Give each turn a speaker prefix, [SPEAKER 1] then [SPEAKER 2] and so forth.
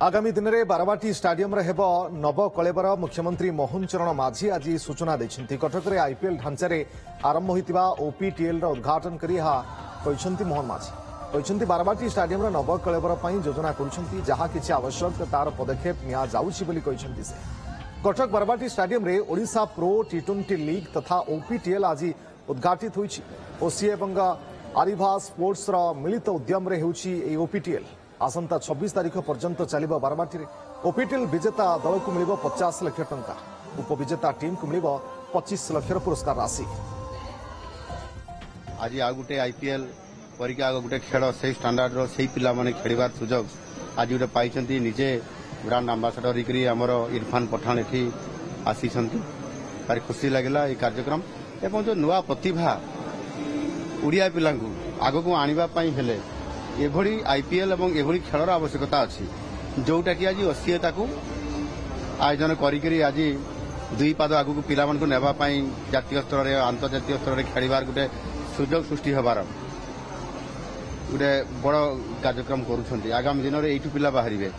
[SPEAKER 1] आगामी दिन में बारवाटी स्टाडियम नवकलेवर मुख्यमंत्री मोहन चरण माझी आज सूचना देते। कटक में आईपीएल ढांचार आरंभ होता ओपीटीएल उद्घाटन कर मोहन माझी कहते बारवाटी स्टाडियम नवकलेवर योजना कर जहाँ किसी आवश्यक तार पदक्षेप नि कटक बारवाटी स्टाडियम रे ओडिशा प्रो टी20 लीग तथा ओपीटीएल आज उद्घाटित होईछि। ओसीए एवं आरिभा स्पोर्ट्स मिलित उद्यम रे होउछि ए ओपीटीएल आसंता 26 तारीख पर्यंत चलिबो। बारवाटी रे ओपीटीएल विजेता दल को मिलिबो 50 लाख टंका, उपविजेता टीम को मिलिबो 25 लाख पुरस्कार राशि।
[SPEAKER 2] आज आ गुटे आईपीएल परिका गुटे खेल से स्टैंडर्ड रो से पिला माने खेलिबार सुजोग आज गुटे पाइछंती। निजे ब्रांड एम्बेसडर हिकरी हमर इरफान पठान एठी आसीछंती। भारी खुशी लागला ए कार्यक्रम एवं जो नुआ प्रतिभा उड़िया पिला आगको आनिबा पई हेले एभली आईपीएल एवं एभली खेलर आवश्यकता अछि, जोटा कि आज ओसीए ताकू आयोजन करी आज दुई पाद आगको पिला मानकु नेबा पई जातीय स्तर रे अंतर्जातीय स्तर रे खेलिबार गुटे सुजोग सृष्टि हबार गुटे बड़ कार्यक्रम करूछंती। आगामी दिन रे एठु पिला बाहरिबे